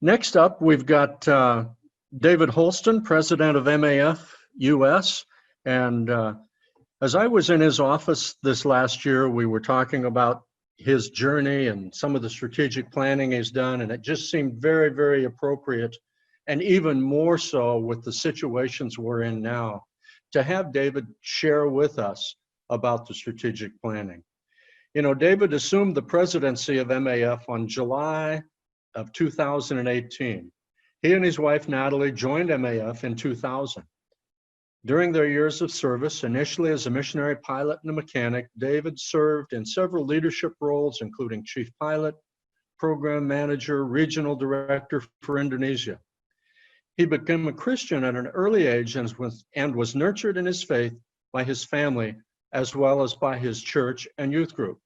Next up, we've got David Holsten, President of MAF US. And as I was in his office this last year, we were talking about his journey and some of the strategic planning he's done, and it just seemed very, very appropriate, and even more so with the situations we're in now, to have David share with us about the strategic planning. You know, David assumed the presidency of MAF on July of 2018. He and his wife, Natalie, joined MAF in 2000. During their years of service, initially as a missionary pilot and a mechanic, David served in several leadership roles, including chief pilot, program manager, regional director for Indonesia. He became a Christian at an early age and was nurtured in his faith by his family, as well as by his church and youth group.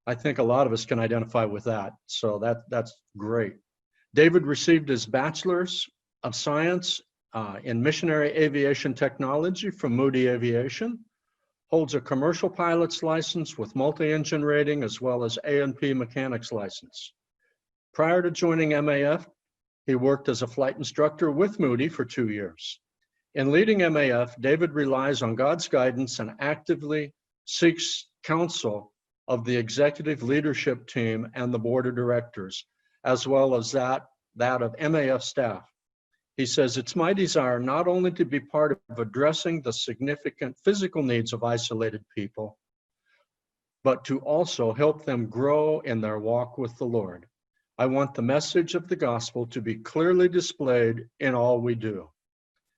I think a lot of us can identify with that, so that's great. David received his Bachelor's of Science in Missionary Aviation Technology from Moody Aviation, holds a commercial pilot's license with multi-engine rating, as well as A&P mechanic's license. Prior to joining MAF, he worked as a flight instructor with Moody for 2 years. In leading MAF, David relies on God's guidance and actively seeks counsel of the executive leadership team and the board of directors, as well as that of MAF staff. He says, "It's my desire not only to be part of addressing the significant physical needs of isolated people, but to also help them grow in their walk with the Lord. I want the message of the gospel to be clearly displayed in all we do."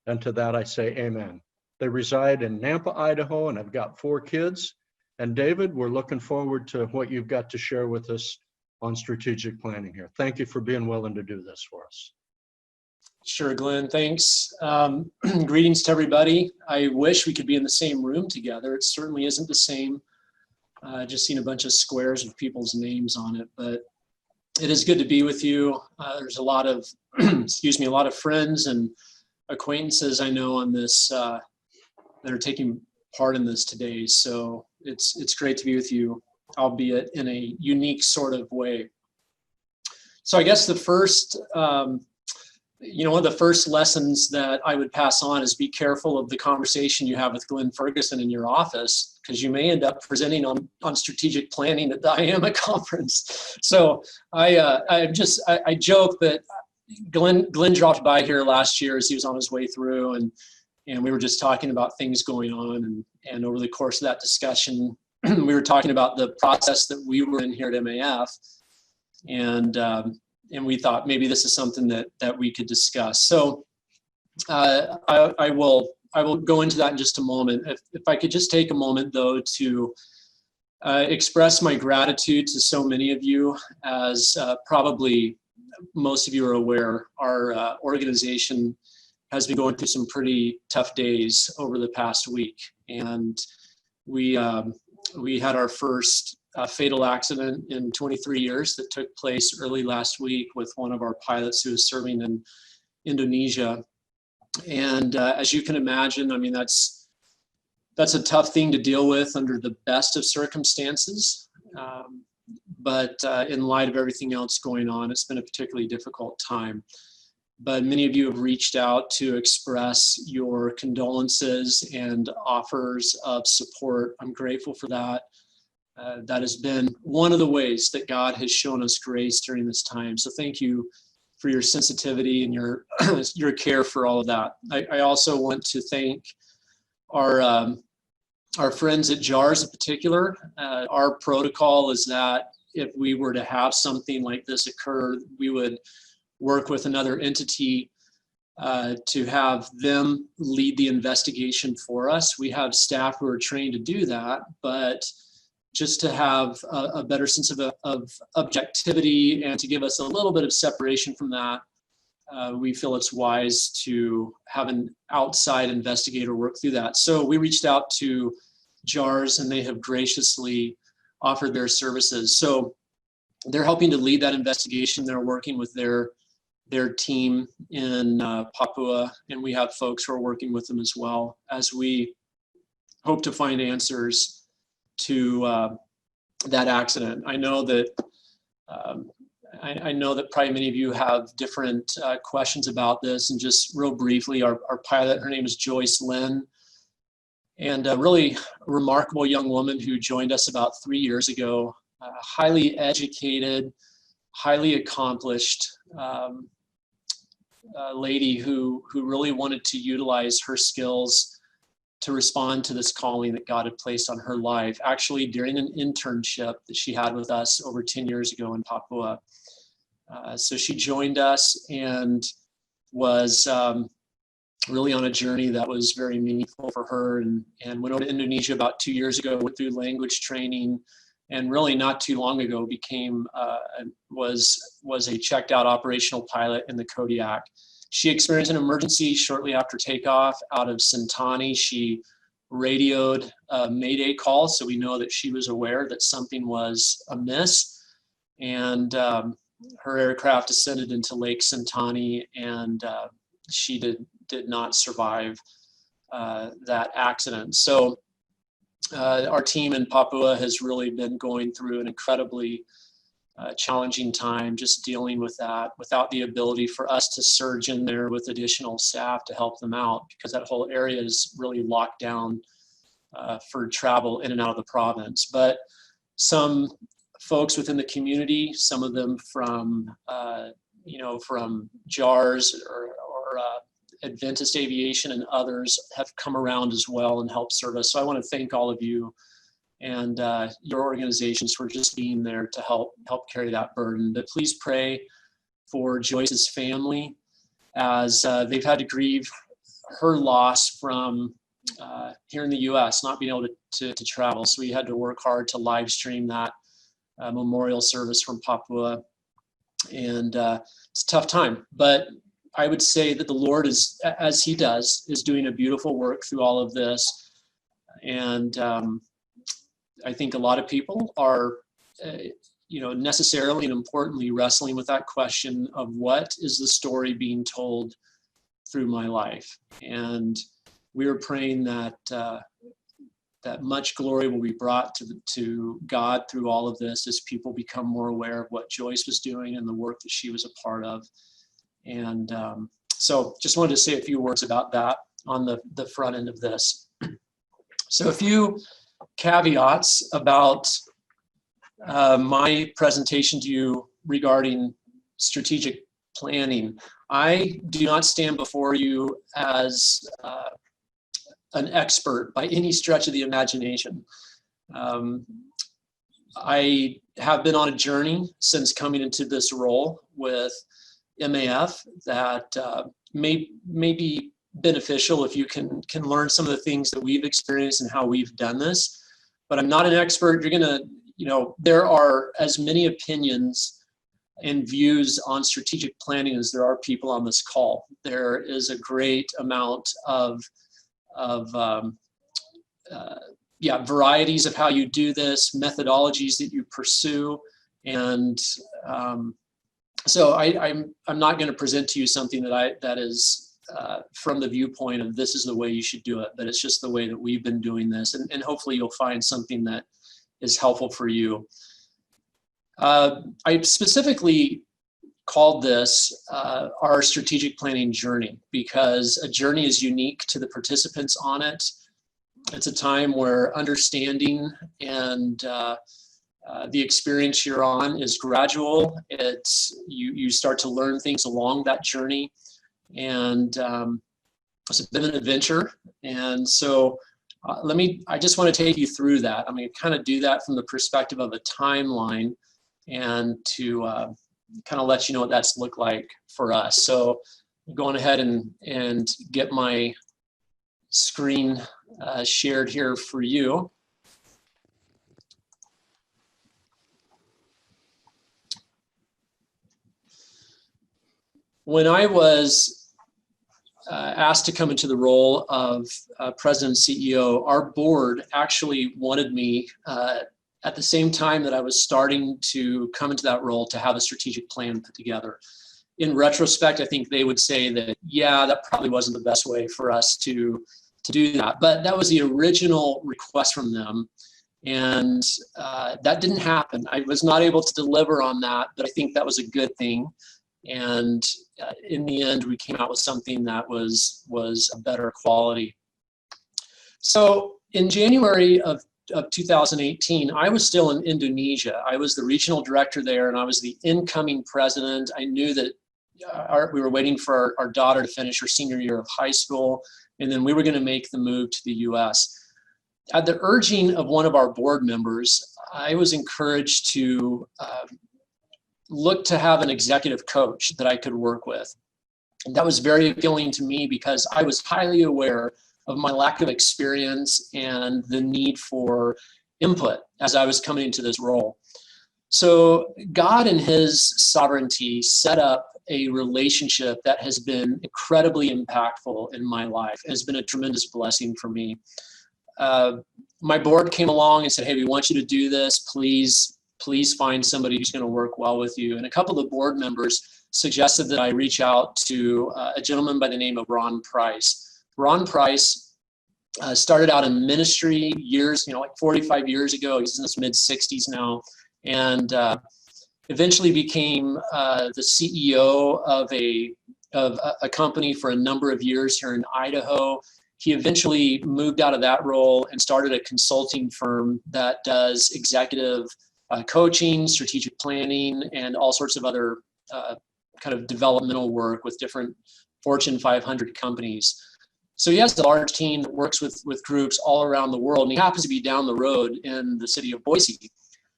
And to that I say amen. They reside in Nampa, Idaho, and have got 4 kids. And David, we're looking forward to what you've got to share with us on strategic planning here. Thank you for being willing to do this for us. Sure, Glenn, thanks. Greetings to everybody. I wish we could be in the same room together. It certainly isn't the same. Just seen a bunch of squares with people's names on it, but it is good to be with you. There's a lot of, excuse me, a lot of friends and acquaintances I know on this that are taking part in this today. So it's great to be with you, albeit in a unique sort of way. So I guess the first, one of the first lessons that I would pass on is be careful of the conversation you have with Glenn Ferguson in your office, because you may end up presenting on strategic planning at the IAMA conference. So I joke that Glenn dropped by here last year as he was on his way through, and we were just talking about things going on, and over the course of that discussion, we were talking about the process that we were in here at MAF, and we thought maybe this is something that we could discuss. So I will go into that in just a moment. If I could just take a moment, though, to express my gratitude to so many of you. As probably most of you are aware, our organization has been going through some pretty tough days over the past week. And we had our first fatal accident in 23 years that took place early last week with one of our pilots who was serving in Indonesia. And as you can imagine, I mean, that's a tough thing to deal with under the best of circumstances. But in light of everything else going on, it's been a particularly difficult time. But many of you have reached out to express your condolences and offers of support. I'm grateful for that. That has been one of the ways that God has shown us grace during this time. So thank you for your sensitivity and your your care for all of that. I also want to thank our friends at JARS in particular. Our protocol is that if we were to have something like this occur, we would work with another entity to have them lead the investigation for us. We have staff who are trained to do that, but just to have a better sense of objectivity and to give us a little bit of separation from that, we feel it's wise to have an outside investigator work through that. So we reached out to JARS, and they have graciously offered their services. So they're helping to lead that investigation. They're working with their team in Papua, and we have folks who are working with them as well, as we hope to find answers to that accident. I know that I know that probably many of you have different questions about this, and just real briefly, our pilot, her name is Joyce Lynn, and a really remarkable young woman who joined us about 3 years ago, highly educated, highly accomplished lady who really wanted to utilize her skills to respond to this calling that God had placed on her life, actually during an internship that she had with us over 10 years ago in Papua. So she joined us and was really on a journey that was very meaningful for her, and went over to Indonesia about 2 years ago, went through language training, and really not too long ago became, was a checked out operational pilot in the Kodiak. She experienced an emergency shortly after takeoff out of Sentani. She radioed a Mayday call, so we know that she was aware that something was amiss. And her aircraft descended into Lake Sentani, and she did not survive that accident. So our team in Papua has really been going through an incredibly challenging time, just dealing with that without the ability for us to surge in there with additional staff to help them out, because that whole area is really locked down for travel in and out of the province. But some folks within the community, some of them from from JARS or Adventist Aviation and others, have come around as well and helped serve us. So I want to thank all of you and your organizations for just being there to help carry that burden. But please pray for Joyce's family as they've had to grieve her loss from here in the U.S., not being able to travel. So we had to work hard to live stream that memorial service from Papua, and it's a tough time. But I would say that the Lord is, as He does, is doing a beautiful work through all of this, and I think a lot of people are, necessarily and importantly wrestling with that question of what is the story being told through my life. And we are praying that that much glory will be brought to God through all of this as people become more aware of what Joyce was doing and the work that she was a part of. And so just wanted to say a few words about that on the front end of this. So a few caveats about my presentation to you regarding strategic planning. I do not stand before you as an expert by any stretch of the imagination. I have been on a journey since coming into this role with MAF that may be beneficial if you can learn some of the things that we've experienced and how we've done this. But I'm not an expert. You're gonna, there are as many opinions and views on strategic planning as there are people on this call. There is a great amount of varieties of how you do this, methodologies that you pursue, and so I'm not going to present to you something that is from the viewpoint of this is the way you should do it, but it's just the way that we've been doing this, and hopefully you'll find something that is helpful for you. I specifically called this our strategic planning journey because a journey is unique to the participants on it. It's a time where understanding and the experience you're on is gradual. It's you start to learn things along that journey, and it's a bit of an adventure. And so I just want to take you through that. I'm going to kind of do that from the perspective of a timeline and to kind of let you know what that's looked like for us. So I'm going ahead and get my screen shared here for you. When I was asked to come into the role of President and CEO, our board actually wanted me at the same time that I was starting to come into that role to have a strategic plan put together. In retrospect, I think they would say that, yeah, that probably wasn't the best way for us to do that. But that was the original request from them. And that didn't happen. I was not able to deliver on that, but I think that was a good thing. And in the end, we came out with something that was a better quality. So in January of 2018, I was still in Indonesia. I was the regional director there, and I was the incoming president. I knew that we were waiting for our daughter to finish her senior year of high school, and then we were going to make the move to the US. At the urging of one of our board members, I was encouraged to look to have an executive coach that I could work with. And that was very appealing to me because I was highly aware of my lack of experience and the need for input as I was coming into this role. So God in his sovereignty set up a relationship that has been incredibly impactful in my life. It has been a tremendous blessing for me. My board came along and said, hey, we want you to do this. Please find somebody who's going to work well with you. And a couple of the board members suggested that I reach out to a gentleman by the name of Ron Price. Ron Price started out in ministry years, like 45 years ago. He's in his mid-60s now. And eventually became the CEO of a company for a number of years here in Idaho. He eventually moved out of that role and started a consulting firm that does executive coaching, strategic planning, and all sorts of other kind of developmental work with different Fortune 500 companies. So he has a large team that works with groups all around the world, and he happens to be down the road in the city of Boise.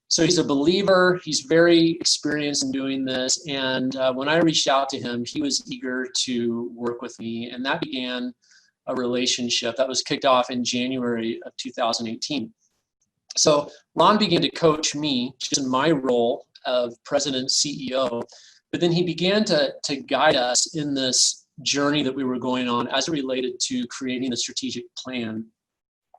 So he's a believer, he's very experienced in doing this, and when I reached out to him, he was eager to work with me, and that began a relationship that was kicked off in January of 2018. So Ron began to coach me just in my role of president CEO, but then he began to guide us in this journey that we were going on as it related to creating the strategic plan.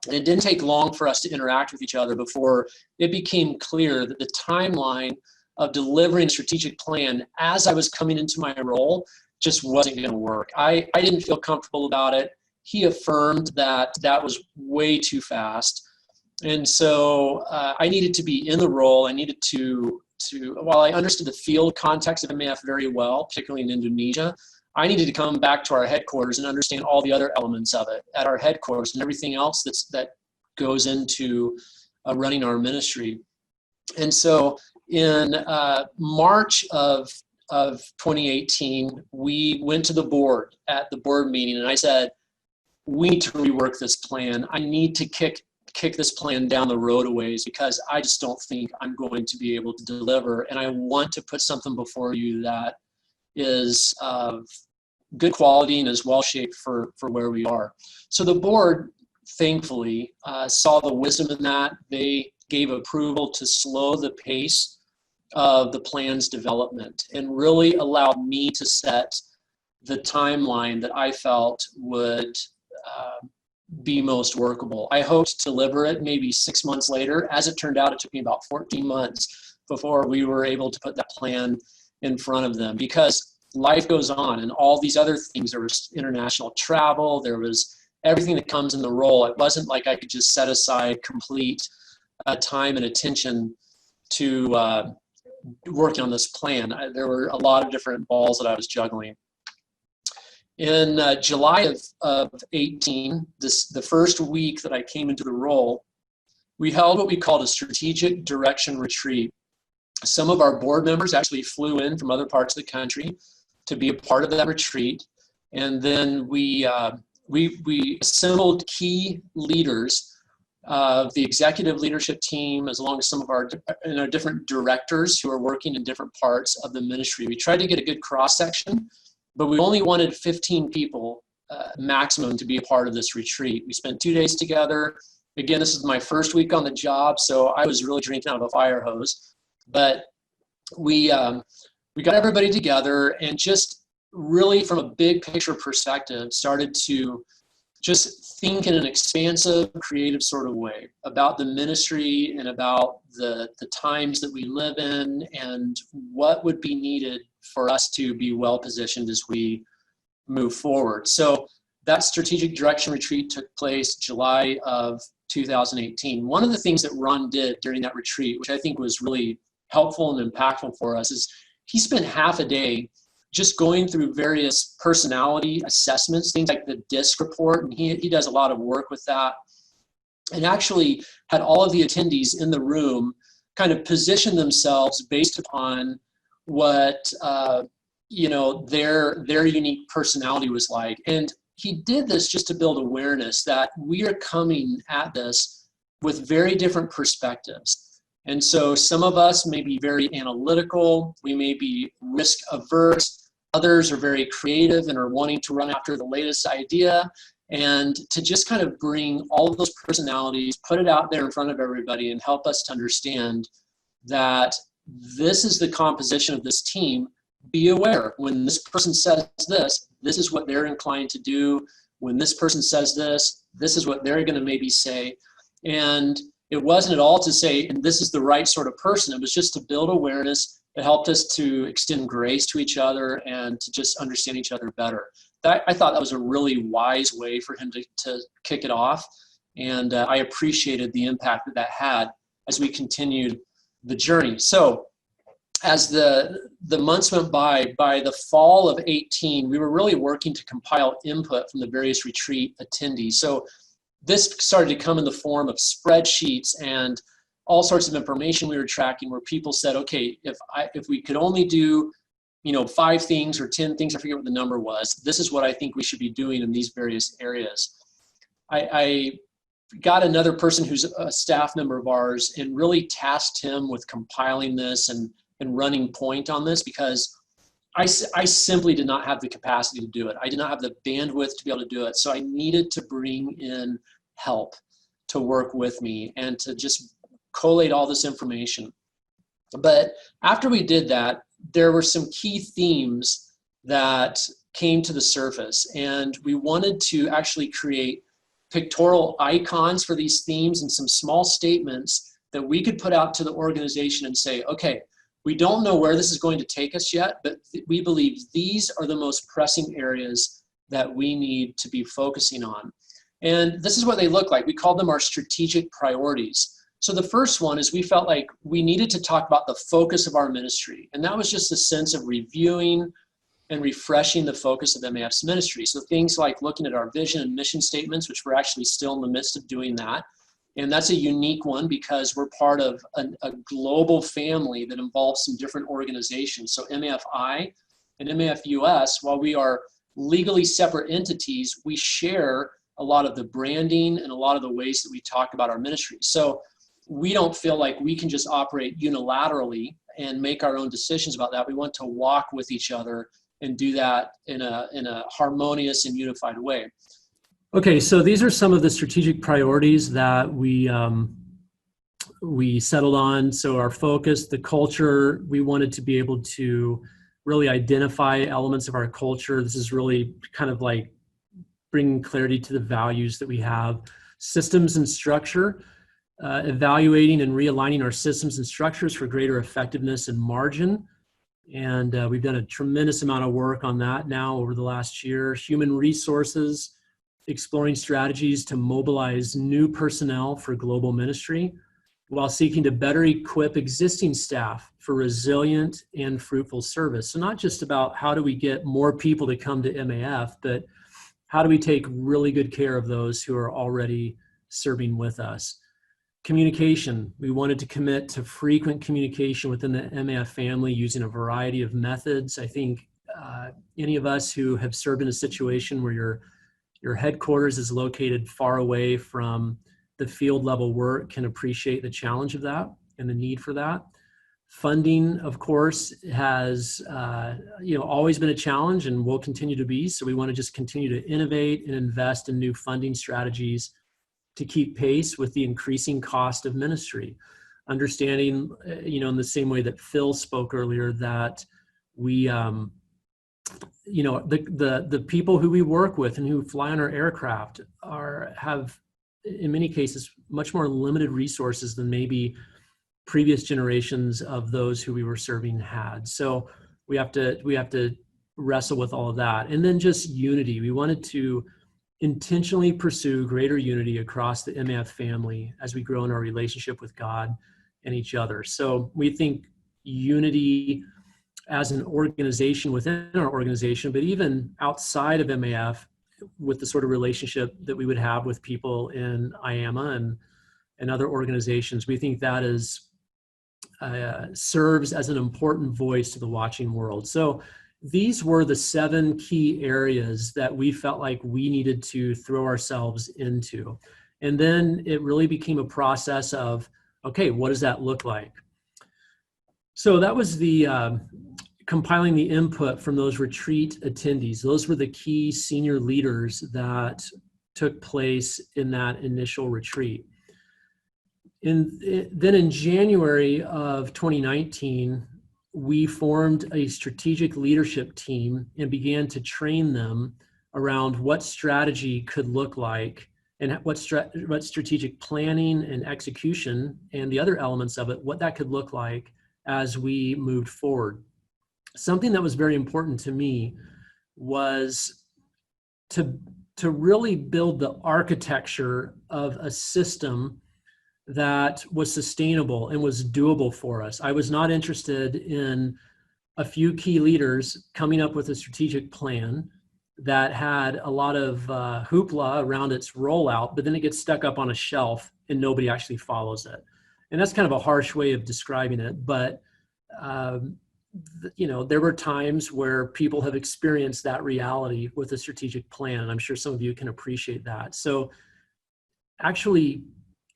And it didn't take long for us to interact with each other before it became clear that the timeline of delivering a strategic plan as I was coming into my role just wasn't going to work. I didn't feel comfortable about it. He affirmed that that was way too fast. And so I needed to be in the role. I needed to, while I understood the field context of MAF very well, particularly in Indonesia, I needed to come back to our headquarters and understand all the other elements of it at our headquarters and everything else that goes into running our ministry. And so in March of 2018, we went to the board at the board meeting, and I said, we need to rework this plan. I need to kick this plan down the road a ways because I just don't think I'm going to be able to deliver. And I want to put something before you that is of good quality and is well shaped for where we are. So the board, thankfully, saw the wisdom in that. They gave approval to slow the pace of the plan's development and really allowed me to set the timeline that I felt would be most workable. I hoped to deliver it maybe 6 months later. As it turned out, it took me about 14 months before we were able to put that plan in front of them because life goes on and all these other things. There was international travel, there was everything that comes in the role. It wasn't like I could just set aside complete time and attention to working on this plan. There were a lot of different balls that I was juggling. In July of 18, the first week that I came into the role, we held what we called a strategic direction retreat. Some of our board members actually flew in from other parts of the country to be a part of that retreat. And then we assembled key leaders of the executive leadership team, as long as some of our different directors who are working in different parts of the ministry. We tried to get a good cross-section, but we only wanted 15 people maximum to be a part of this retreat. We spent 2 days together. Again, this is my first week on the job, so I was really drinking out of a fire hose. But we got everybody together and just really from a big picture perspective started to just think in an expansive, creative sort of way about the ministry and about the times that we live in and what would be needed for us to be well positioned as we move forward. So that strategic direction retreat took place July of 2018. One of the things that Ron did during that retreat, which I think was really helpful and impactful for us, is he spent half a day just going through various personality assessments, things like the DISC report, and he does a lot of work with that, and actually had all of the attendees in the room kind of position themselves based upon what their unique personality was like. And he did this just to build awareness that we are coming at this with very different perspectives. And so some of us may be very analytical, we may be risk averse, others are very creative and are wanting to run after the latest idea. And to just kind of bring all of those personalities, put it out there in front of everybody and help us to understand that this is the composition of this team. Be aware when this person says this, this is what they're inclined to do. When this person says this, this is what they're going to maybe say. And it wasn't at all to say, and this is the right sort of person. It was just to build awareness. It helped us to extend grace to each other and to just understand each other better. I thought that was a really wise way for him to kick it off. And I appreciated the impact that that had as we continued the journey. So as the months went by the fall of 18, we were really working to compile input from the various retreat attendees. So this started to come in the form of spreadsheets and all sorts of information we were tracking where people said, okay, if we could only do 5 things or 10 things, I forget what the number was, this is what I think we should be doing in these various areas. I got another person who's a staff member of ours and really tasked him with compiling this and running point on this, because I simply did not have the capacity to do it. I did not have the bandwidth to be able to do it. So I needed to bring in help to work with me and to just collate all this information. But after we did that, there were some key themes that came to the surface, and we wanted to actually create pictorial icons for these themes and some small statements that we could put out to the organization and say, okay, we don't know where this is going to take us yet, but we believe these are the most pressing areas that we need to be focusing on. And this is what they look like. We called them our strategic priorities. So the first one is we felt like we needed to talk about the focus of our ministry. And that was just a sense of reviewing and refreshing the focus of MAF's ministry. So things like looking at our vision and mission statements, which we're actually still in the midst of doing that. And that's a unique one because we're part of a global family that involves some different organizations. So MAFI and MAF US, while we are legally separate entities, we share a lot of the branding and a lot of the ways that we talk about our ministry. So we don't feel like we can just operate unilaterally and make our own decisions about that. We want to walk with each other and do that in a harmonious and unified way. Okay, so these are some of the strategic priorities that we settled on. So our focus, the culture, we wanted to be able to really identify elements of our culture. This is really kind of like bringing clarity to the values that we have. Systems and structure, evaluating and realigning our systems and structures for greater effectiveness and margin. And we've done a tremendous amount of work on that now over the last year. Human resources, exploring strategies to mobilize new personnel for global ministry while seeking to better equip existing staff for resilient and fruitful service. So not just about how do we get more people to come to MAF, but how do we take really good care of those who are already serving with us. Communication, we wanted to commit to frequent communication within the MAF family using a variety of methods. I think any of us who have served in a situation where your headquarters is located far away from the field level work can appreciate the challenge of that and the need for that. Funding, of course, has always been a challenge and will continue to be. So we want to just continue to innovate and invest in new funding strategies to keep pace with the increasing cost of ministry. Understanding, in the same way that Phil spoke earlier, that we the people who we work with and who fly on our aircraft have in many cases much more limited resources than maybe previous generations of those who we were serving had. So we have to wrestle with all of that. And then just unity. We wanted to intentionally pursue greater unity across the MAF family as we grow in our relationship with God and each other. So we think unity as an organization within our organization, but even outside of MAF, with the sort of relationship that we would have with people in IAMA and other organizations, we think that is serves as an important voice to the watching world. So these were the 7 key areas that we felt like we needed to throw ourselves into. And then it really became a process of, okay, what does that look like? So that was the compiling the input from those retreat attendees. Those were the key senior leaders that took place in that initial retreat. Then in January of 2019, we formed a strategic leadership team and began to train them around what strategy could look like and what strategic planning and execution and the other elements of it, what that could look like as we moved forward. Something that was very important to me was to really build the architecture of a system that was sustainable and was doable for us. I was not interested in a few key leaders coming up with a strategic plan that had a lot of hoopla around its rollout, but then it gets stuck up on a shelf and nobody actually follows it. And that's kind of a harsh way of describing it, but you know, there were times where people have experienced that reality with a strategic plan. And I'm sure some of you can appreciate that. So actually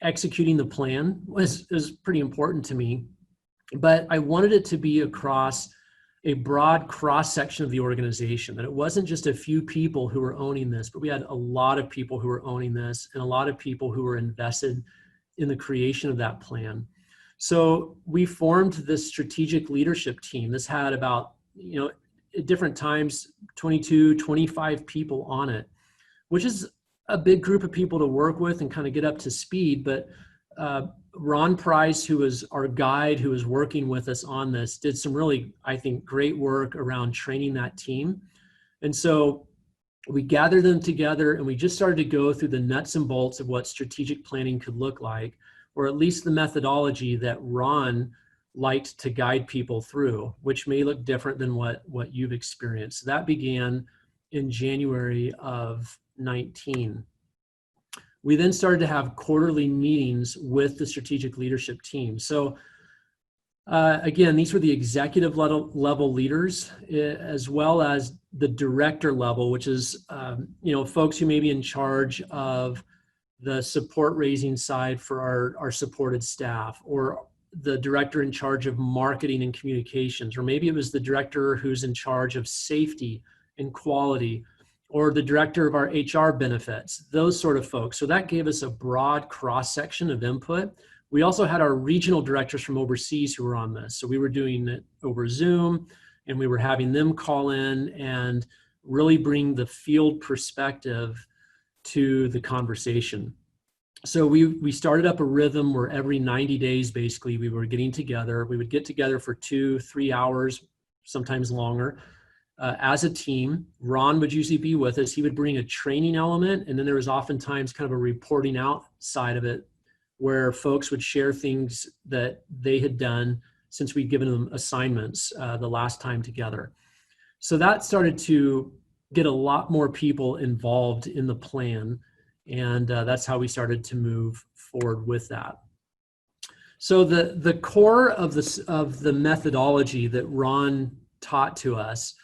executing the plan was pretty important to me, but I wanted it to be across a broad cross-section of the organization, that it wasn't just a few people who were owning this, but we had a lot of people who were owning this and a lot of people who were invested in the creation of that plan. So we formed this strategic leadership team. This had about, you know, at different times, 22, 25 people on it, which is a big group of people to work with and kind of get up to speed. But Ron Price, who was our guide, who was working with us on this, did some really, I think, great work around training that team. And so we gathered them together and we just started to go through the nuts and bolts of what strategic planning could look like, or at least the methodology that Ron liked to guide people through, which may look different than what you've experienced. So that began in January of 19. We then started to have quarterly meetings with the strategic leadership team. So again, these were the executive level leaders, as well as the director level, which is you know, folks who may be in charge of the support raising side for our supported staff, or the director in charge of marketing and communications, or maybe it was the director who's in charge of safety and quality, or the director of our HR benefits, those sort of folks. So that gave us a broad cross-section of input. We also had our regional directors from overseas who were on this. So we were doing it over Zoom, and we were having them call in and really bring the field perspective to the conversation. So we started up a rhythm where every 90 days, basically, we were getting together. We would get together for 2-3 hours, sometimes longer, as a team. Ron would usually be with us. He would bring a training element, and then there was oftentimes kind of a reporting out side of it, where folks would share things that they had done since we'd given them assignments the last time together. So that started to get a lot more people involved in the plan, and that's how we started to move forward with that. So the core of the methodology that Ron taught to us,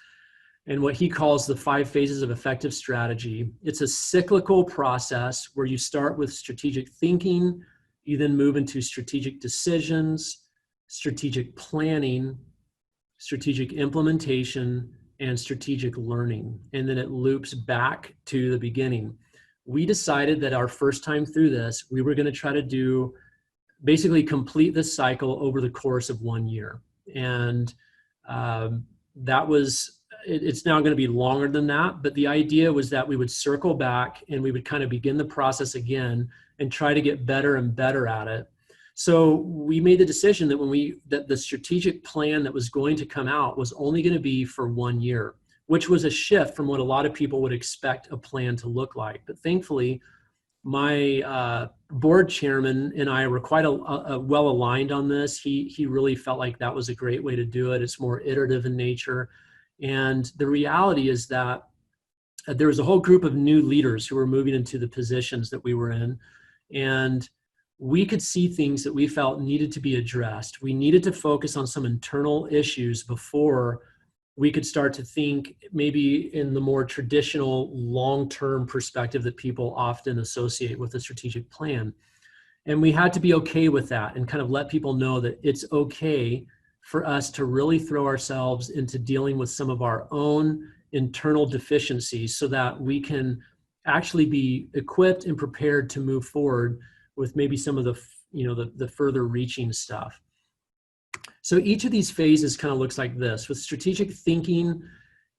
and what he calls the 5 phases of effective strategy, it's a cyclical process where you start with strategic thinking, you then move into strategic decisions, strategic planning, strategic implementation, and strategic learning. And then it loops back to the beginning. We decided that our first time through this, we were going to try to basically complete this cycle over the course of 1 year. And it's now going to be longer than that, but the idea was that we would circle back and we would kind of begin the process again and try to get better and better at it. So we made the decision that that the strategic plan that was going to come out was only going to be for 1 year. which was a shift from what a lot of people would expect a plan to look like. But thankfully, my board chairman and I were quite a well aligned on this. He really felt like that was a great way to do it. It's more iterative in nature. And the reality is that there was a whole group of new leaders who were moving into the positions that we were in. And we could see things that we felt needed to be addressed. We needed to focus on some internal issues before we could start to think maybe in the more traditional long-term perspective that people often associate with a strategic plan. And we had to be okay with that and kind of let people know that it's okay for us to really throw ourselves into dealing with some of our own internal deficiencies so that we can actually be equipped and prepared to move forward with maybe some of the further reaching stuff. So each of these phases kind of looks like this. With strategic thinking,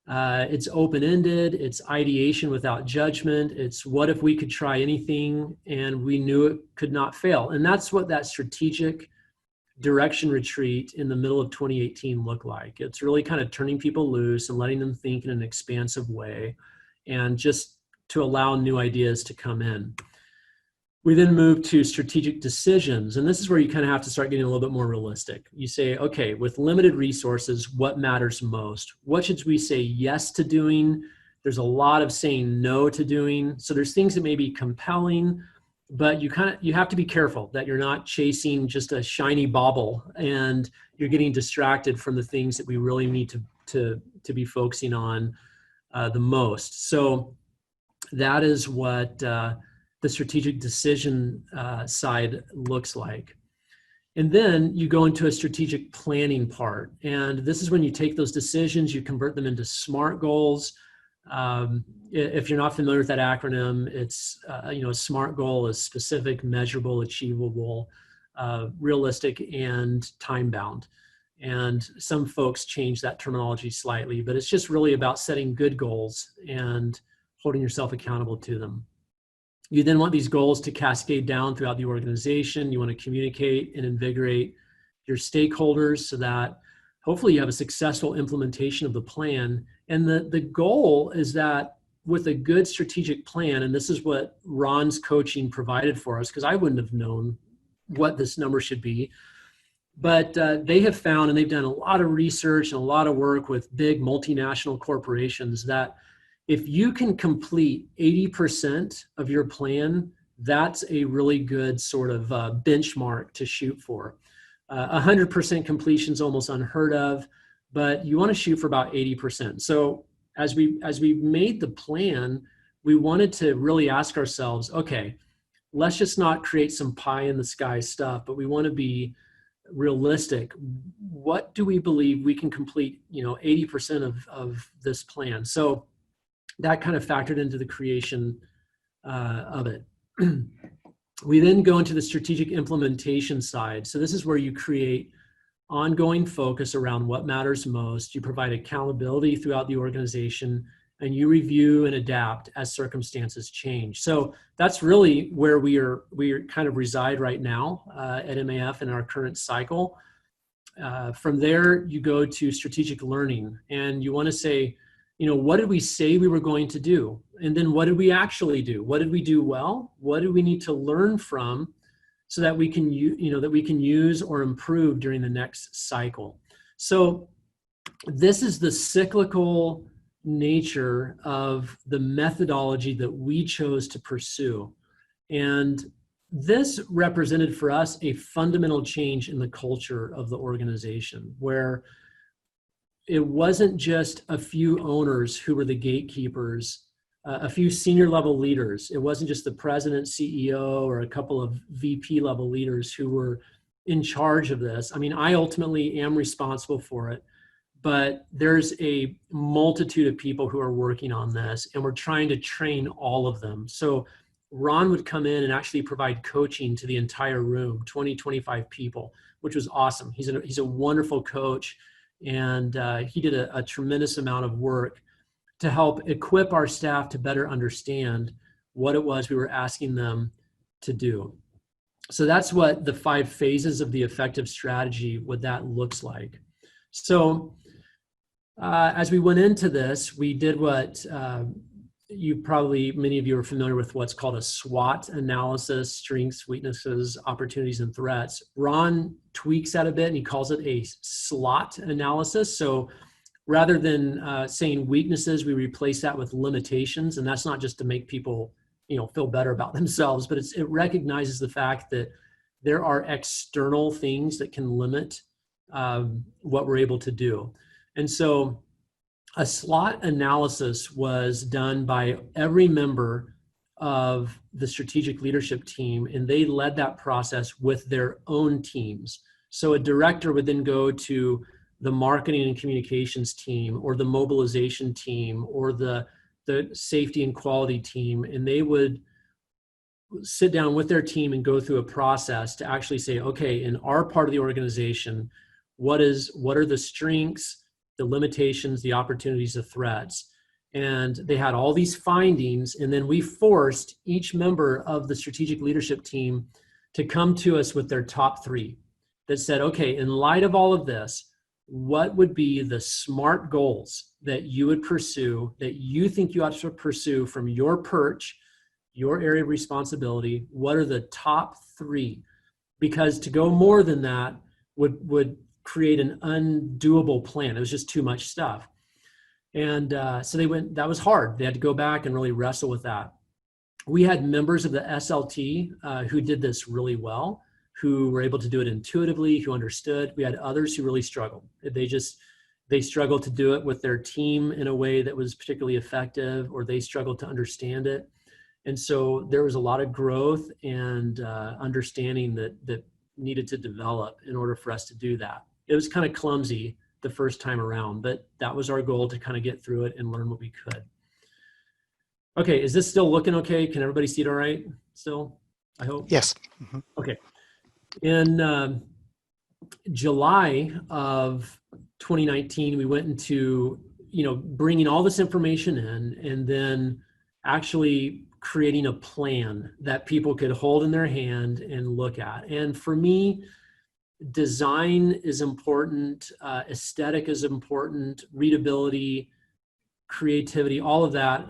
it's open-ended, it's ideation without judgment, it's what if we could try anything and we knew it could not fail. And that's what that strategic direction retreat in the middle of 2018 looked like. It's really kind of turning people loose and letting them think in an expansive way and just to allow new ideas to come in. We then move to strategic decisions, and this is where you kind of have to start getting a little bit more realistic. You say, okay, with limited resources, what matters most? What should we say yes to doing? There's a lot of saying no to doing. So there's things that may be compelling, but you have to be careful that you're not chasing just a shiny bauble and you're getting distracted from the things that we really need to be focusing on the most. So that is what the strategic decision side looks like. And then you go into a strategic planning part. And this is when you take those decisions, you convert them into SMART goals. If you're not familiar with that acronym, it's, a SMART goal is specific, measurable, achievable, realistic, and time-bound. And some folks change that terminology slightly, but it's just really about setting good goals and holding yourself accountable to them. You then want these goals to cascade down throughout the organization. You want to communicate and invigorate your stakeholders so that hopefully you have a successful implementation of the plan. And the goal is that with a good strategic plan, and this is what Ron's coaching provided for us, because I wouldn't have known what this number should be, but they have found, and they've done a lot of research and a lot of work with big multinational corporations, that if you can complete 80% of your plan, that's a really good sort of benchmark to shoot for. 100% completion is almost unheard of, but you want to shoot for about 80%. So as we made the plan, we wanted to really ask ourselves, okay, let's just not create some pie in the sky stuff, but we want to be realistic. What do we believe we can complete, 80% of this plan? So that kind of factored into the creation of it. We then go into the strategic implementation side. So this is where you create ongoing focus around what matters most. You provide accountability throughout the organization, and you review and adapt as circumstances change. So that's really where we kind of reside right now at MAF in our current cycle. From there, you go to strategic learning, and you want to say, what did we say we were going to do? And then what did we actually do? What did we do well? What do we need to learn from so that we can, use or improve during the next cycle? So this is the cyclical nature of the methodology that we chose to pursue. And this represented for us a fundamental change in the culture of the organization, where it wasn't just a few owners who were the gatekeepers, a few senior level leaders. It wasn't just the president, CEO, or a couple of VP level leaders who were in charge of this. I mean, I ultimately am responsible for it, but there's a multitude of people who are working on this, and we're trying to train all of them. So Ron would come in and actually provide coaching to the entire room, 20, 25 people, which was awesome. He's a wonderful coach. And he did a tremendous amount of work to help equip our staff to better understand what it was we were asking them to do. So that's what the 5 phases of the effective strategy, what that looks like. So as we went into this, we did what many of you are familiar with what's called a SWOT analysis: strengths, weaknesses, opportunities, and threats. Ron tweaks that a bit and he calls it a SLOT analysis. So rather than saying weaknesses, we replace that with limitations. And that's not just to make people, feel better about themselves, but it recognizes the fact that there are external things that can limit what we're able to do. And so a SWOT analysis was done by every member of the strategic leadership team, and they led that process with their own teams. So a director would then go to the marketing and communications team, or the mobilization team, or the safety and quality team, and they would sit down with their team and go through a process to actually say, okay, in our part of the organization, what are the strengths, the limitations, the opportunities, the threats? And they had all these findings, and then we forced each member of the strategic leadership team to come to us with their top three that said, okay, in light of all of this, what would be the smart goals that you would pursue, that you think you ought to pursue from your perch, your area of responsibility? What are the top three? Because to go more than that would create an undoable plan. It was just too much stuff. And so that was hard. They had to go back and really wrestle with that. We had members of the SLT who did this really well, who were able to do it intuitively, who understood. We had others who really struggled. They struggled to do it with their team in a way that was particularly effective, or they struggled to understand it. And so there was a lot of growth and understanding that needed to develop in order for us to do that. It was kind of clumsy the first time around, but that was our goal, to kind of get through it and learn what we could. Okay, is this still looking okay? Can everybody see it all right still, I hope? Yes. Mm-hmm. Okay. In July of 2019, we went into, bringing all this information in, and then actually creating a plan that people could hold in their hand and look at. And for me, design is important, aesthetic is important, readability, creativity, all of that.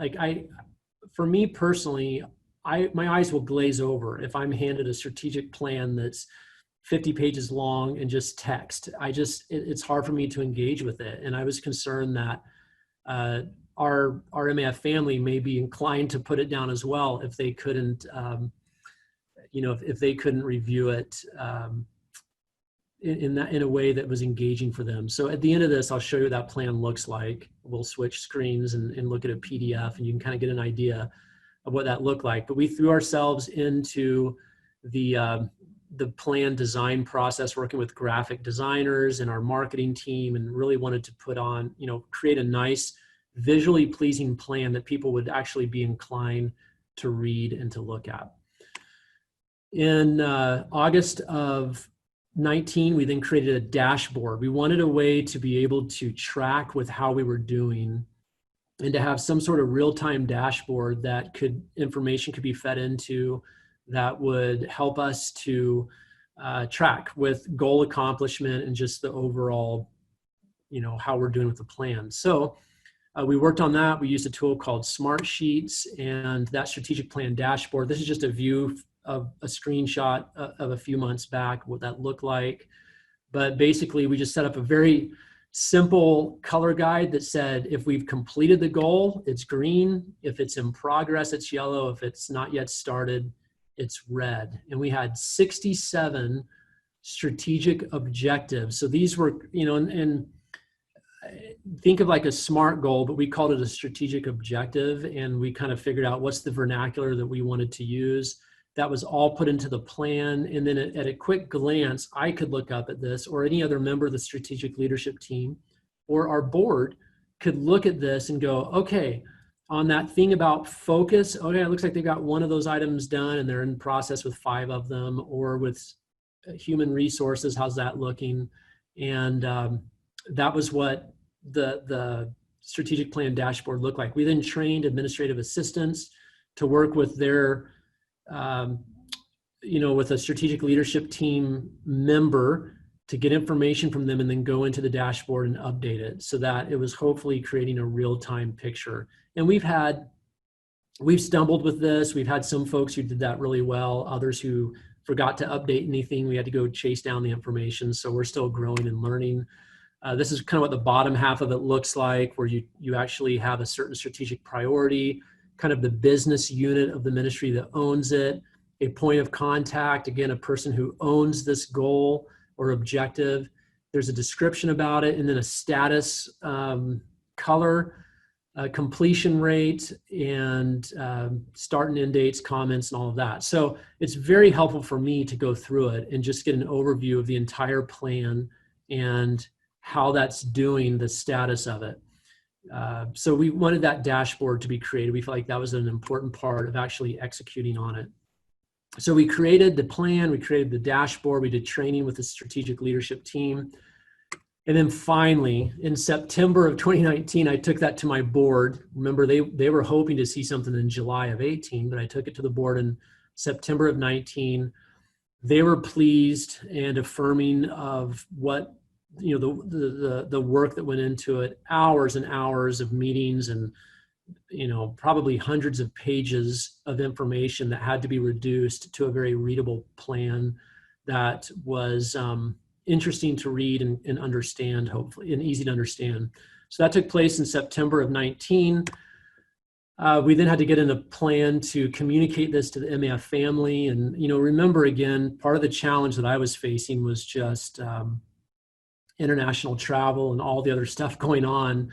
For me personally, my eyes will glaze over if I'm handed a strategic plan that's 50 pages long and just text. It's hard for me to engage with it. And I was concerned that our MAF family may be inclined to put it down as well if they couldn't, if they couldn't review it in a way that was engaging for them. So at the end of this, I'll show you what that plan looks like. We'll switch screens and look at a PDF, and you can kind of get an idea of what that looked like. But we threw ourselves into the plan design process, working with graphic designers and our marketing team, and really wanted to put on, create a nice, visually pleasing plan that people would actually be inclined to read and to look at. In August of 19, we then created a dashboard. We wanted a way to be able to track with how we were doing, and to have some sort of real-time dashboard that information could be fed into, that would help us to track with goal accomplishment and just the overall, how we're doing with the plan. So we worked on that. We used a tool called Smart Sheets, and that strategic plan dashboard. This is just a view of a screenshot of a few months back, what that looked like. But basically, we just set up a very simple color guide that said, if we've completed the goal, it's green. If it's in progress, it's yellow. If it's not yet started, it's red. And we had 67 strategic objectives. So these were, and think of like a SMART goal, but we called it a strategic objective. And we kind of figured out what's the vernacular that we wanted to use. That was all put into the plan. And then at a quick glance, I could look up at this, or any other member of the strategic leadership team or our board could look at this and go, okay, on that thing about focus, okay, it looks like they got one of those items done and they're in process with 5 of them. Or with human resources, how's that looking? And that was what the strategic plan dashboard looked like. We then trained administrative assistants to work with their with a strategic leadership team member to get information from them and then go into the dashboard and update it so that it was hopefully creating a real-time picture. And we've stumbled with this. We've had some folks who did that really well, others who forgot to update anything. We had to go chase down the information. So we're still growing and learning. This is kind of what the bottom half of it looks like, where you actually have a certain strategic priority, kind of the business unit of the ministry that owns it, a point of contact, again, a person who owns this goal or objective. There's a description about it, and then a status color, completion rate, and start and end dates, comments, and all of that. So it's very helpful for me to go through it and just get an overview of the entire plan and how that's doing, the status of it. So we wanted that dashboard to be created. We felt like that was an important part of actually executing on it. So we created the plan, we created the dashboard, we did training with the strategic leadership team. And then finally, in September of 2019, I took that to my board. Remember, they were hoping to see something in July of 18, but I took it to the board in September of 19. They were pleased and affirming of what, you know, the work that went into it, hours and hours of meetings and, you know, probably hundreds of pages of information that had to be reduced to a very readable plan that was interesting to read and understand, hopefully, and easy to understand. So that took place in September of 19. We then had to get in a plan to communicate this to the MAF family. And, you know, remember again, part of the challenge that I was facing was just international travel and all the other stuff going on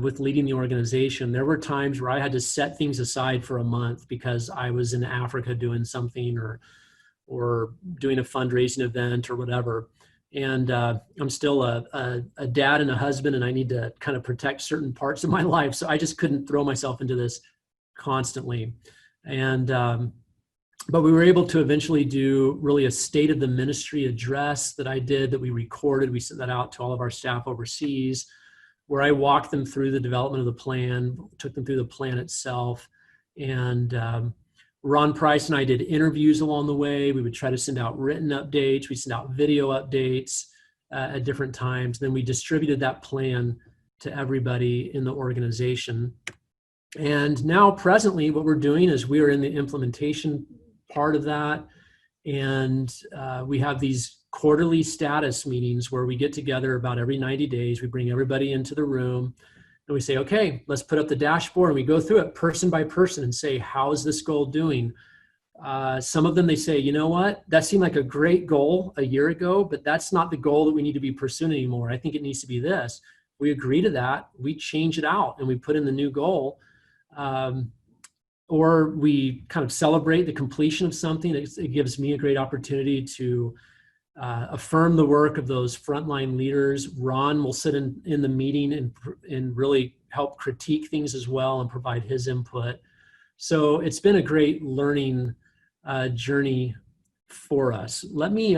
with leading the organization. There were times where I had to set things aside for a month because I was in Africa doing something or doing a fundraising event or whatever. And I'm still a dad and a husband, and I need to kind of protect certain parts of my life. So I just couldn't throw myself into this constantly. And but we were able to eventually do really a state of the ministry address that I did, that we recorded. We sent that out to all of our staff overseas, where I walked them through the development of the plan, took them through the plan itself. And Ron Price and I did interviews along the way. We would try to send out written updates. We send out video updates at different times. Then we distributed that plan to everybody in the organization. And now presently what we're doing is we are in the implementation part of that. And we have these quarterly status meetings where we get together about every 90 days. We bring everybody into the room and we say, okay, let's put up the dashboard, and we go through it person by person and say, how is this goal doing? Some of them, they say, you know what, that seemed like a great goal a year ago, but that's not the goal that we need to be pursuing anymore. I think it needs to be this. We agree to that. We change it out and we put in the new goal. Or we kind of celebrate the completion of something. It gives me a great opportunity to affirm the work of those frontline leaders. Ron will sit in the meeting and really help critique things as well and provide his input. So it's been a great learning journey for us. Let me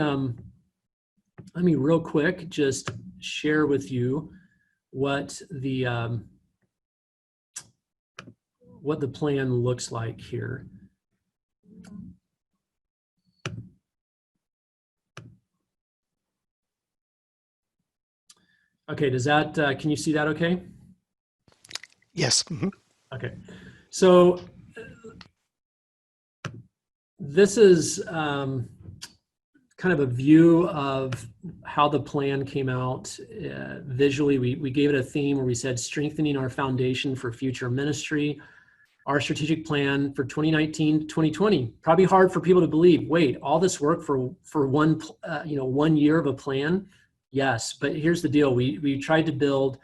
real quick just share with you what the plan looks like here. Okay, does that, can you see that okay? Yes. Mm-hmm. Okay, so this is kind of a view of how the plan came out visually. We gave it a theme where we said strengthening our foundation for future ministry. Our strategic plan for 2019 to 2020. Probably hard for people to believe. Wait, all this work for one 1 year of a plan? Yes, but here's the deal. We tried to build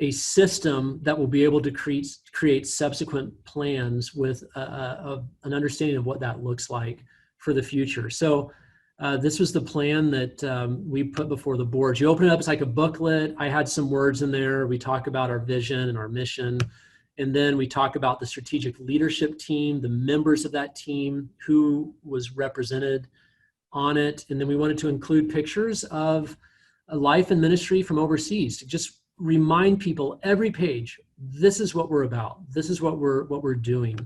a system that will be able to create subsequent plans with an understanding of what that looks like for the future. So this was the plan that we put before the board. You open it up, it's like a booklet. I had some words in there. We talk about our vision and our mission. And then we talk about the strategic leadership team, the members of that team, who was represented on it. And then we wanted to include pictures of a life and ministry from overseas to just remind people every page, this is what we're about. This is what we're doing.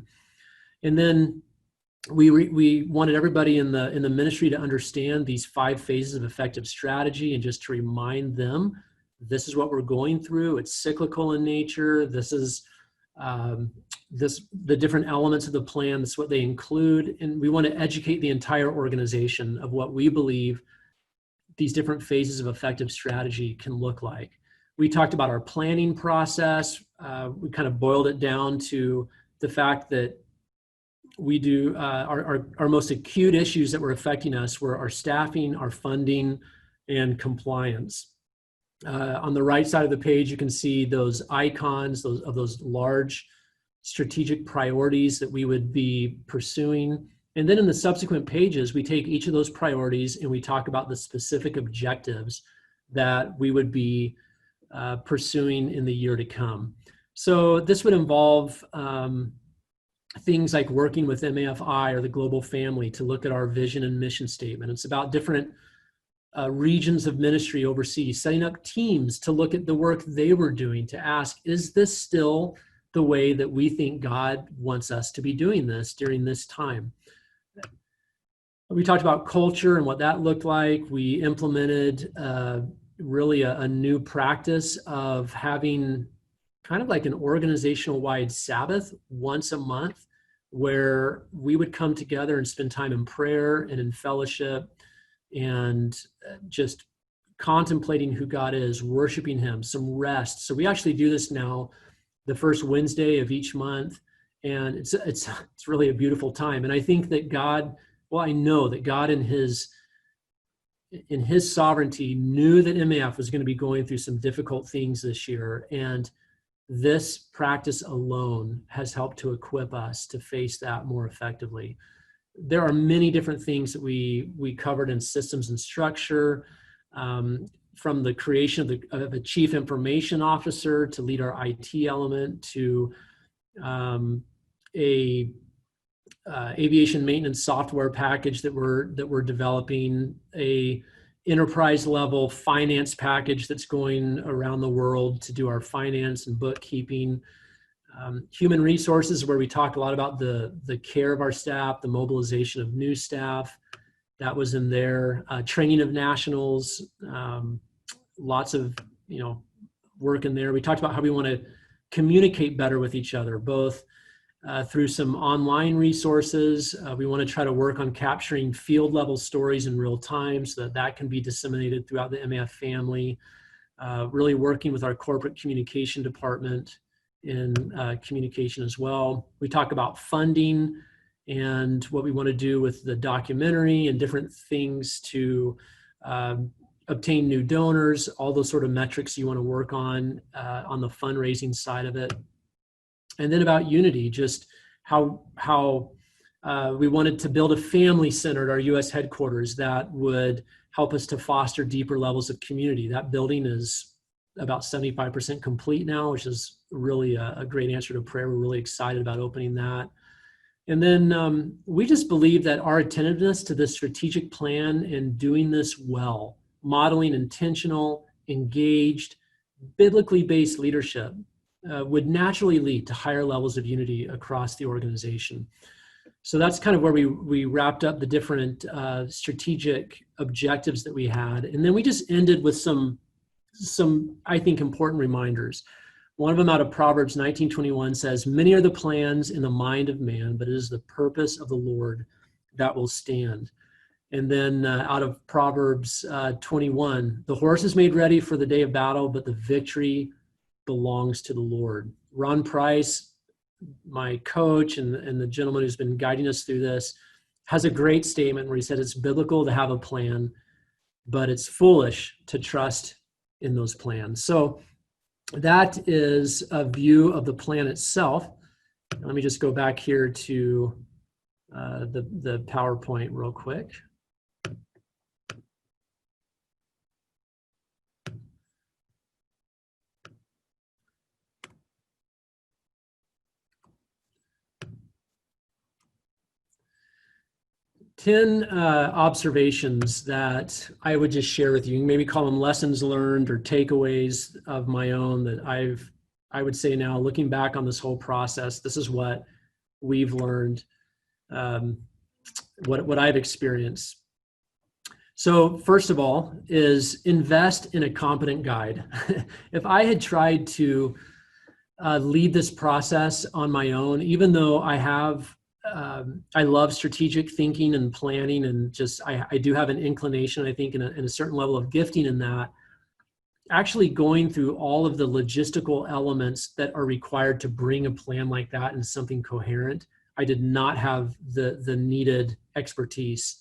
And then we wanted everybody in the ministry to understand these 5 phases of effective strategy, and just to remind them, this is what we're going through. It's cyclical in nature. This is the different elements of the plan. That's what they include. And we want to educate the entire organization of what we believe these different phases of effective strategy can look like. We talked about our planning process. We kind of boiled it down to the fact that we do our most acute issues that were affecting us were our staffing, our funding, and compliance. On the right side of the page, you can see those icons of those large strategic priorities that we would be pursuing. And then in the subsequent pages, we take each of those priorities and we talk about the specific objectives that we would be pursuing in the year to come. So this would involve things like working with MAFI or the global family to look at our vision and mission statement. It's about different regions of ministry overseas, setting up teams to look at the work they were doing, to ask, is this still the way that we think God wants us to be doing this during this time? We talked about culture and what that looked like. We implemented really a new practice of having kind of like an organizational-wide Sabbath once a month, where we would come together and spend time in prayer and in fellowship and just contemplating who God is, worshiping him, some rest. So we actually do this now the first Wednesday of each month, and it's really a beautiful time. And I think that I know that God in his sovereignty knew that MAF was going to be going through some difficult things this year, and this practice alone has helped to equip us to face that more effectively. There are many different things that we covered in systems and structure, from the creation of a chief information officer to lead our IT element, to a aviation maintenance software package that we're developing, a enterprise level finance package that's going around the world to do our finance and bookkeeping. Human resources, where we talked a lot about the care of our staff, the mobilization of new staff, that was in there. Training of nationals, lots of work in there. We talked about how we want to communicate better with each other, both through some online resources. We want to try to work on capturing field level stories in real time so that can be disseminated throughout the MAF family. Really working with our corporate communication department in communication as well. We talk about funding and what we want to do with the documentary and different things to obtain new donors, all those sort of metrics you want to work on the fundraising side of it. And then about unity, just how we wanted to build a family center at our U.S. headquarters that would help us to foster deeper levels of community. That building is about 75% complete now, which is really a great answer to prayer. We're really excited about opening that. And then we just believe that our attentiveness to this strategic plan and doing this well, modeling intentional, engaged, biblically based leadership would naturally lead to higher levels of unity across the organization. So that's kind of where we wrapped up the different strategic objectives that we had. And then we just ended with some, I think, important reminders. One of them out of Proverbs 19:21 says, "Many are the plans in the mind of man, but it is the purpose of the Lord that will stand." And then out of Proverbs 21, "The horse is made ready for the day of battle, but the victory belongs to the Lord." Ron Price, my coach and the gentleman who's been guiding us through this, has a great statement where he said it's biblical to have a plan, but it's foolish to trust in those plans. So that is a view of the plan itself. Let me just go back here to the PowerPoint real quick. Ten observations that I would just share with you. Maybe call them lessons learned or takeaways of my own that I would say now, looking back on this whole process, this is what we've learned. what I've experienced. So first of all is invest in a competent guide. If I had tried to lead this process on my own, even though I love strategic thinking and planning, and just I do have an inclination, I think, in a certain level of gifting in that. Actually going through all of the logistical elements that are required to bring a plan like that and something coherent, I did not have the needed expertise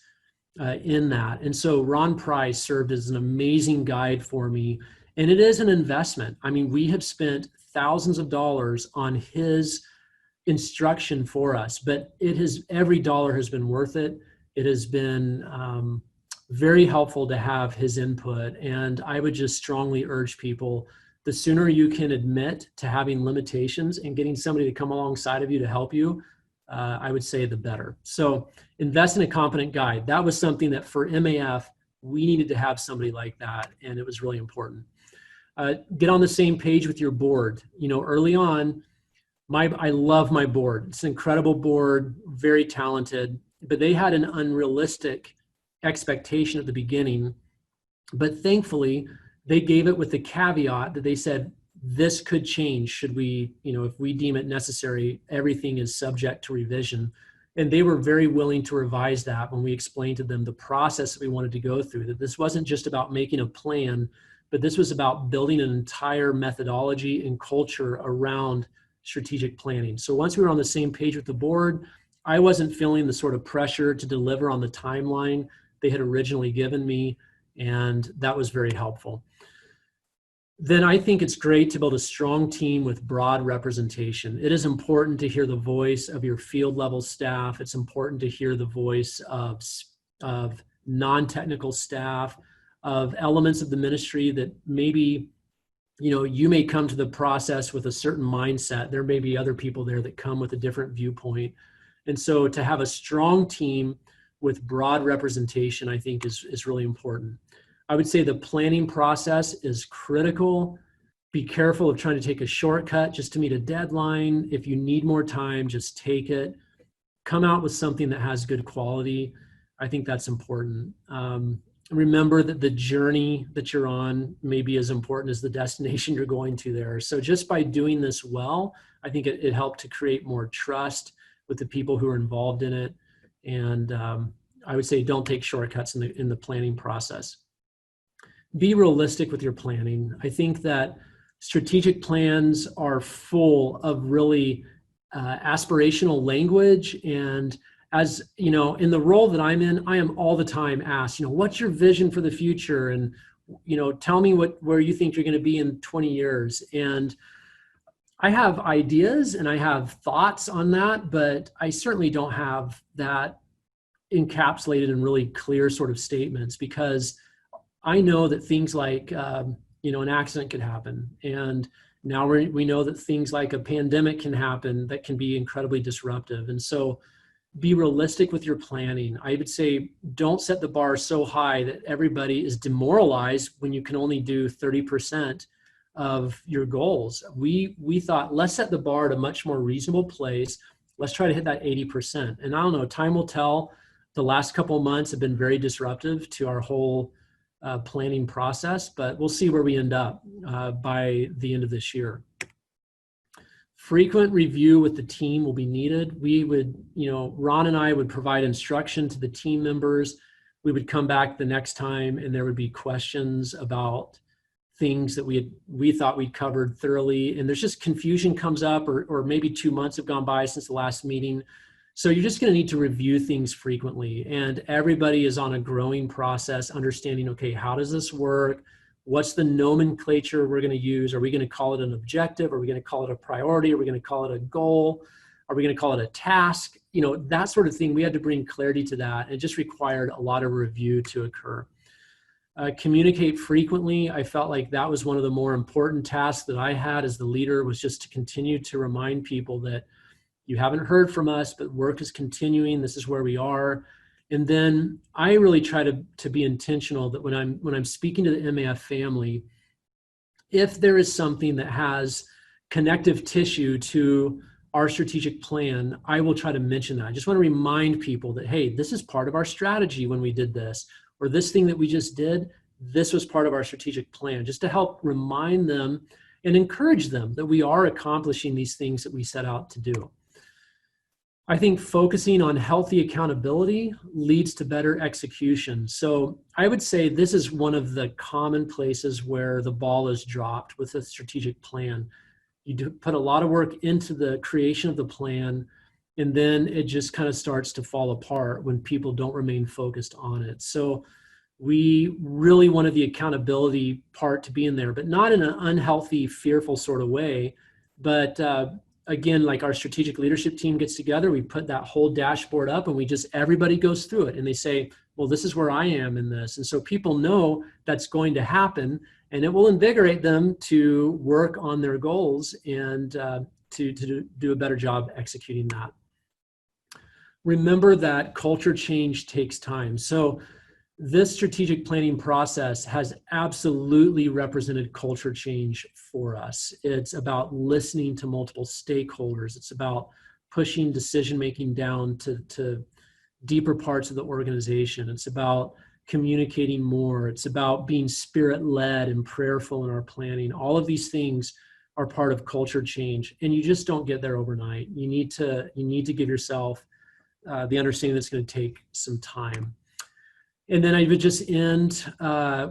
in that. And so Ron Price served as an amazing guide for me. And it is an investment. I mean, we have spent thousands of dollars on his instruction for us, but every dollar has been worth it. It has been very helpful to have his input. And I would just strongly urge people, the sooner you can admit to having limitations and getting somebody to come alongside of you to help you, I would say the better. So invest in a competent guide. That was something that for MAF, we needed to have somebody like that. And it was really important. Get on the same page with your board. You know, early on, I love my board. It's an incredible board, very talented, but they had an unrealistic expectation at the beginning. But thankfully, they gave it with the caveat that they said, this could change should we, if we deem it necessary, everything is subject to revision. And they were very willing to revise that when we explained to them the process that we wanted to go through, that this wasn't just about making a plan, but this was about building an entire methodology and culture around strategic planning. So once we were on the same page with the board, I wasn't feeling the sort of pressure to deliver on the timeline they had originally given me, and that was very helpful. Then I think it's great to build a strong team with broad representation. It is important to hear the voice of your field level staff. It's important to hear the voice of non-technical staff, of elements of the ministry that maybe, you may come to the process with a certain mindset. There may be other people there that come with a different viewpoint. And so to have a strong team with broad representation, I think is really important. I would say the planning process is critical. Be careful of trying to take a shortcut just to meet a deadline. If you need more time, just take it. Come out with something that has good quality. I think that's important. Remember that the journey that you're on may be as important as the destination you're going to there. So just by doing this well, I think it helped to create more trust with the people who are involved in it. And I would say don't take shortcuts in the planning process. Be realistic with your planning. I think that strategic plans are full of really aspirational language. And as you know, in the role that I'm in, I am all the time asked, what's your vision for the future? And, tell me where you think you're going to be in 20 years. And I have ideas and I have thoughts on that, but I certainly don't have that encapsulated in really clear sort of statements, because I know that things like, an accident could happen. And now we know that things like a pandemic can happen that can be incredibly disruptive. And so be realistic with your planning. I would say don't set the bar so high that everybody is demoralized when you can only do 30% of your goals. We thought, let's set the bar at a much more reasonable place. Let's try to hit that 80%. And I don't know, time will tell. The last couple of months have been very disruptive to our whole planning process, but we'll see where we end up by the end of this year. Frequent review with the team will be needed. We would, Ron and I would provide instruction to the team members. We would come back the next time and there would be questions about things that we thought we'd covered thoroughly. And there's just confusion comes up, or maybe 2 months have gone by since the last meeting. So you're just going to need to review things frequently. And everybody is on a growing process, understanding, okay, how does this work? What's the nomenclature we're going to use? Are we going to call it an objective? Are we going to call it a priority? Are we going to call it a goal? Are we going to call it a task? That sort of thing. We had to bring clarity to that. It just required a lot of review to occur. Communicate frequently. I felt like that was one of the more important tasks that I had as the leader, was just to continue to remind people that you haven't heard from us, but work is continuing. This is where we are. And then I really try to be intentional that when I'm speaking to the MAF family, if there is something that has connective tissue to our strategic plan, I will try to mention that. I just want to remind people that, hey, this is part of our strategy when we did this, or this thing that we just did, this was part of our strategic plan, just to help remind them and encourage them that we are accomplishing these things that we set out to do. I think focusing on healthy accountability leads to better execution. So I would say this is one of the common places where the ball is dropped with a strategic plan. You do put a lot of work into the creation of the plan, and then it just kind of starts to fall apart when people don't remain focused on it. So we really wanted the accountability part to be in there, but not in an unhealthy, fearful sort of way. But again, like our strategic leadership team gets together, we put that whole dashboard up and everybody goes through it and they say, well, this is where I am in this. And so people know that's going to happen, and it will invigorate them to work on their goals and to do a better job executing that. Remember that culture change takes time. So this strategic planning process has absolutely represented culture change for us. It's about listening to multiple stakeholders. It's about pushing decision-making down to deeper parts of the organization. It's about communicating more. It's about being spirit-led and prayerful in our planning. All of these things are part of culture change, and you just don't get there overnight. You need to give yourself the understanding that's going to take some time. And then I would just end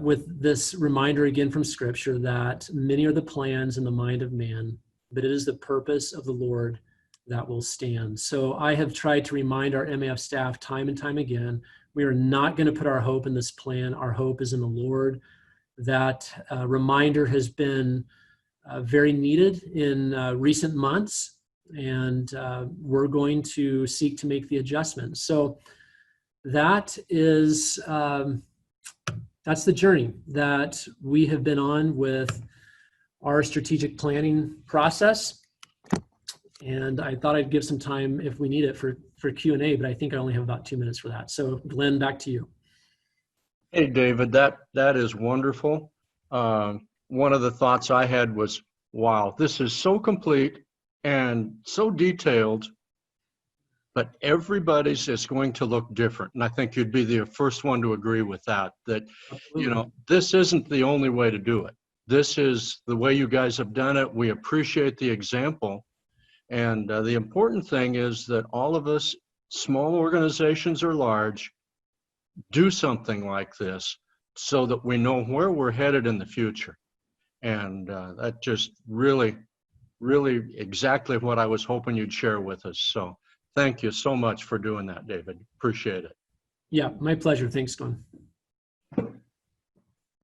with this reminder again from Scripture that many are the plans in the mind of man, but it is the purpose of the Lord that will stand. So I have tried to remind our MAF staff time and time again, we are not going to put our hope in this plan. Our hope is in the Lord. That reminder has been very needed in recent months, and we're going to seek to make the adjustments. So that is, that's the journey that we have been on with our strategic planning process. And I thought I'd give some time if we need it for Q&A, but I think I only have about 2 minutes for that. So Glenn, back to you. Hey, David, that is wonderful. One of the thoughts I had was, wow, this is so complete and so detailed, but everybody's is going to look different. And I think you'd be the first one to agree with that, you know, this isn't the only way to do it. This is the way you guys have done it. We appreciate the example. And the important thing is that all of us, small organizations or large, do something like this so that we know where we're headed in the future. And that just really exactly what I was hoping you'd share with us. So thank you so much for doing that, David. Appreciate it. Yeah, my pleasure. Thanks, Glenn.